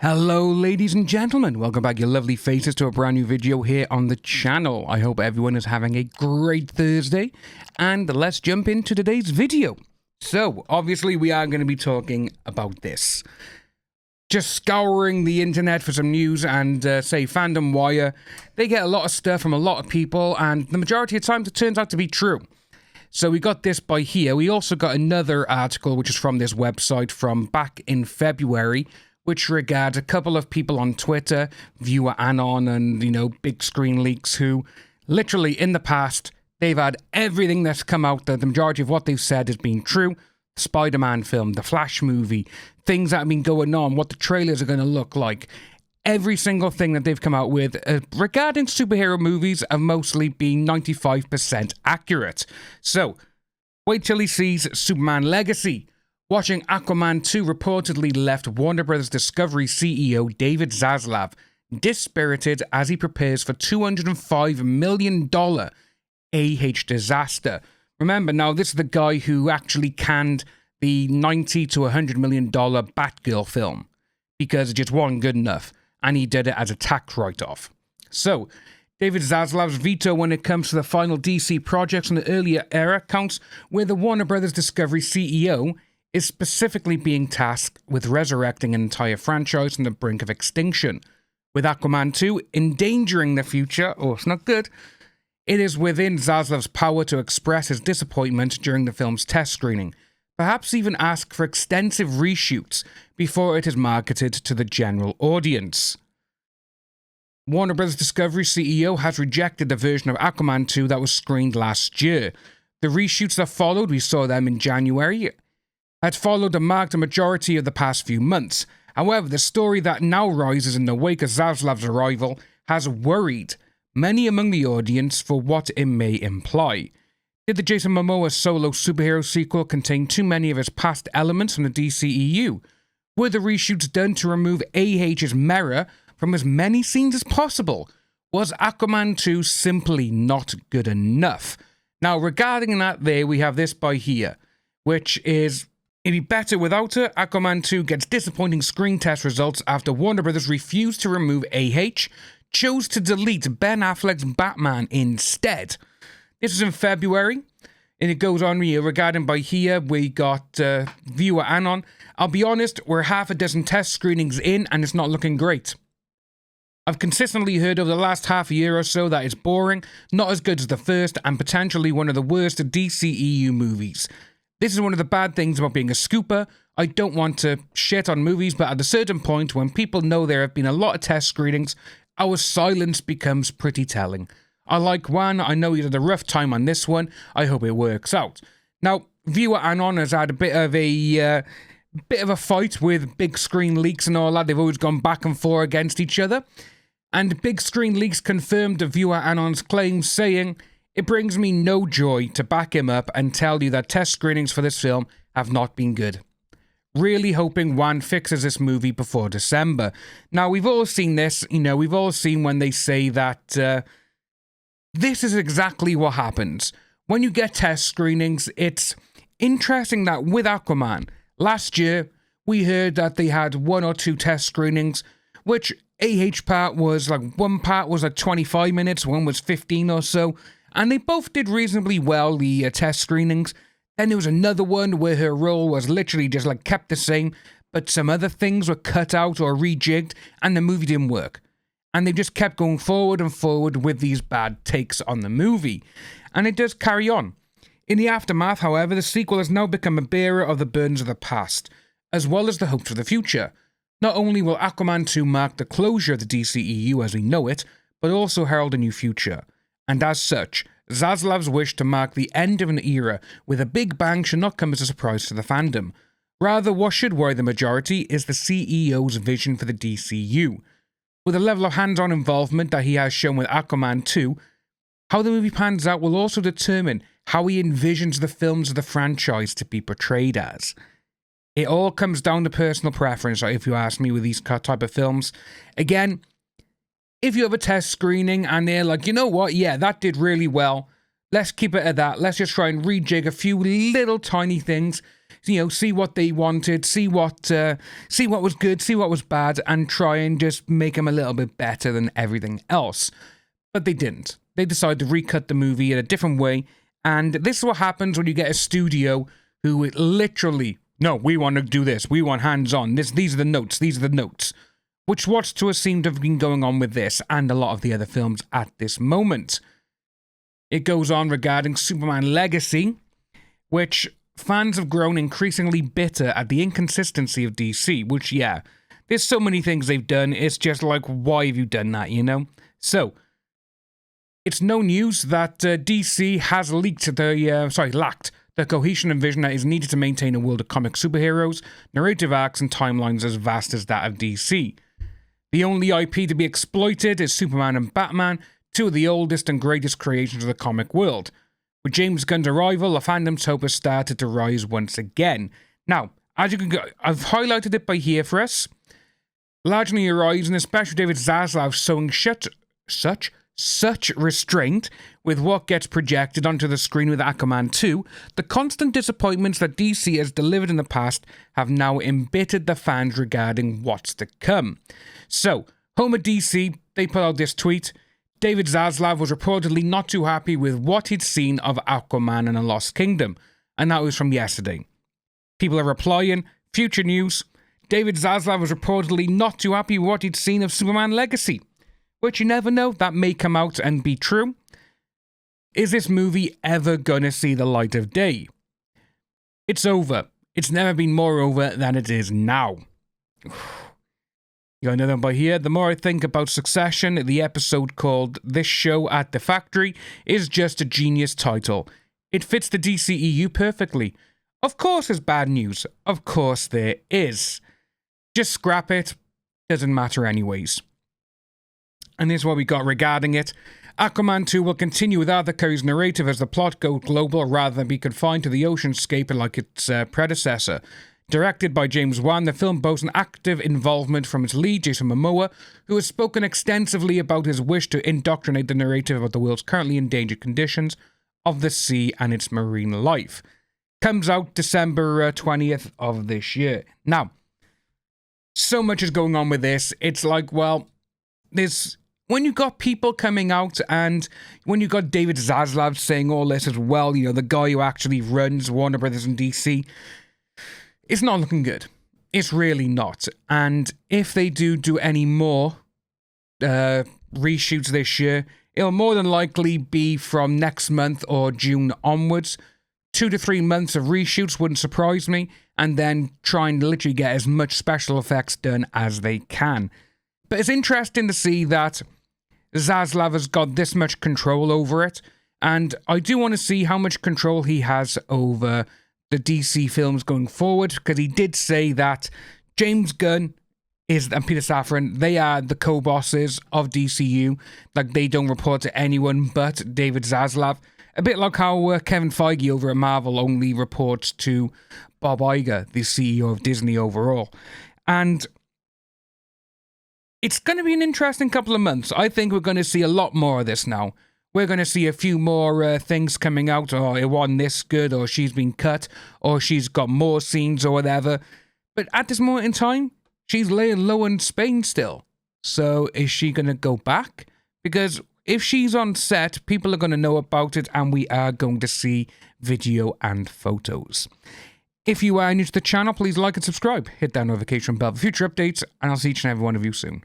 Hello ladies and gentlemen, welcome back your lovely faces to a brand new video here on the channel. I hope everyone is having a great Thursday, and let's jump into today's video. So, obviously we are going to be talking about this. Just scouring the internet for some news and say Fandom Wire, they get a lot of stuff from a lot of people, and the majority of times it turns out to be true. So we got this by here. We also got another article which is from this website from back in February, which regards a couple of people on Twitter, Viewer Anon and, Big Screen Leaks, who literally in the past, they've had everything that's come out, the majority of what they've said has been true. The Spider-Man film, the Flash movie, things that have been going on, what the trailers are going to look like. Every single thing that they've come out with regarding superhero movies have mostly been 95% accurate. So, wait till he sees Superman Legacy. Watching Aquaman 2 reportedly left Warner Bros. Discovery CEO David Zaslav dispirited as he prepares for $205 million AH disaster. Remember, now this is the guy who actually canned the $90 to $100 million Batgirl film because it just wasn't good enough, and he did it as a tax write-off. So, David Zaslav's veto when it comes to the final DC projects from the earlier era counts where the Warner Bros. Discovery CEO is specifically being tasked with resurrecting an entire franchise on the brink of extinction. With Aquaman 2 endangering the future, it's not good, it is within Zaslav's power to express his disappointment during the film's test screening, perhaps even ask for extensive reshoots before it is marketed to the general audience. Warner Bros. Discovery CEO has rejected the version of Aquaman 2 that was screened last year. The reshoots that followed, we saw them in January, had followed and marked a majority of the past few months. However, the story that now rises in the wake of Zaslav's arrival has worried many among the audience for what it may imply. Did the Jason Momoa solo superhero sequel contain too many of his past elements from the DCEU? Were the reshoots done to remove AH's mirror from as many scenes as possible? Was Aquaman 2 simply not good enough? Now, regarding that there, we have this by here, which is, it'd be better without her. Aquaman 2 gets disappointing screen test results after Warner Bros. Refused to remove AH, chose to delete Ben Affleck's Batman instead. This was in February, and it goes on here. Regarding by here, we got Viewer Anon. I'll be honest, we're half a dozen test screenings in, and it's not looking great. I've consistently heard over the last half a year or so that it's boring, not as good as the first, and potentially one of the worst DCEU movies. This is one of the bad things about being a scooper. I don't want to shit on movies, but at a certain point, when people know there have been a lot of test screenings, our silence becomes pretty telling. I like Juan. I know he had a rough time on this one. I hope it works out. Now, Viewer Anon has had a bit of a fight with Big Screen Leaks and all that. They've always gone back and forth against each other. And Big Screen Leaks confirmed Viewer Anon's claims, saying, "It brings me no joy to back him up and tell you that test screenings for this film have not been good. Really hoping Juan fixes this movie before December." Now, we've all seen this, we've all seen when they say that this is exactly what happens. When you get test screenings, it's interesting that with Aquaman, last year, we heard that they had 1 or 2 test screenings, which AH part was one part was 25 minutes, one was 15 or so. And they both did reasonably well, the test screenings. Then there was another one where her role was literally just kept the same, but some other things were cut out or rejigged, and the movie didn't work. And they just kept going forward and forward with these bad takes on the movie. And it does carry on. In the aftermath, however, the sequel has now become a bearer of the burdens of the past, as well as the hopes of the future. Not only will Aquaman 2 mark the closure of the DCEU as we know it, but also herald a new future. And as such, Zaslav's wish to mark the end of an era with a big bang should not come as a surprise to the fandom. Rather, what should worry the majority is the CEO's vision for the DCU. With the level of hands-on involvement that he has shown with Aquaman 2, how the movie pans out will also determine how he envisions the films of the franchise to be portrayed as. It all comes down to personal preference, if you ask me, with these type of films. Again, if you have a test screening and they're like, you know what, yeah, that did really well, let's keep it at that. Let's just try and rejig a few little tiny things. see what they wanted, see what was good, see what was bad, and try and just make them a little bit better than everything else. But they didn't. They decided to recut the movie in a different way, and this is what happens when you get a studio who literally, no, we want to do this, we want hands-on, these are the notes, which what's to have seemed to have been going on with this and a lot of the other films at this moment. It goes on regarding Superman Legacy, which fans have grown increasingly bitter at the inconsistency of DC, which, yeah, there's so many things they've done, it's just like, why have you done that, So, it's no news that DC has lacked the cohesion and vision that is needed to maintain a world of comic superheroes, narrative arcs, and timelines as vast as that of DC. The only IP to be exploited is Superman and Batman, two of the oldest and greatest creations of the comic world. With James Gunn's arrival, the fandom's hope has started to rise once again. Now, as you can go, I've highlighted it by here for us. Largely your eyes, and especially David Zaslav showing such restraint with what gets projected onto the screen with Aquaman 2, the constant disappointments that DC has delivered in the past have now embittered the fans regarding what's to come. So, home at DC, they put out this tweet. David Zaslav was reportedly not too happy with what he'd seen of Aquaman and the Lost Kingdom, and that was from yesterday. People are replying, future news, David Zaslav was reportedly not too happy with what he'd seen of Superman Legacy. Which you never know, that may come out and be true. Is this movie ever gonna see the light of day? It's over. It's never been more over than it is now. You got another one by here. The more I think about Succession, the episode called This Show at the Factory is just a genius title. It fits the DCEU perfectly. Of course there's bad news. Of course there is. Just scrap it. Doesn't matter anyways. And this is what we got regarding it. Aquaman 2 will continue with Arthur Curry's narrative as the plot goes global rather than be confined to the oceanscape like its predecessor. Directed by James Wan, the film boasts an active involvement from its lead, Jason Momoa, who has spoken extensively about his wish to indoctrinate the narrative about the world's currently endangered conditions of the sea and its marine life. Comes out December 20th of this year. Now, so much is going on with this. It's like, well, when you got people coming out and when you got David Zaslav saying all this as well, the guy who actually runs Warner Brothers and DC, it's not looking good. It's really not. And if they do any more reshoots this year, it'll more than likely be from next month or June onwards. 2 to 3 months of reshoots wouldn't surprise me, and then try and literally get as much special effects done as they can. But it's interesting to see that Zaslav has got this much control over it, and I do want to see how much control he has over the DC films going forward, because he did say that James Gunn and Peter Safran, they are the co-bosses of DCU, like they don't report to anyone but David Zaslav, a bit like how Kevin Feige over at Marvel only reports to Bob Iger, the CEO of Disney overall. And it's going to be an interesting couple of months. I think we're going to see a lot more of this now. We're going to see a few more things coming out, or it wasn't this good, or she's been cut, or she's got more scenes, or whatever. But at this moment in time, she's laying low in Spain still. So is she going to go back? Because if she's on set, people are going to know about it, and we are going to see video and photos. If you are new to the channel, please like and subscribe. Hit that notification bell for future updates, and I'll see each and every one of you soon.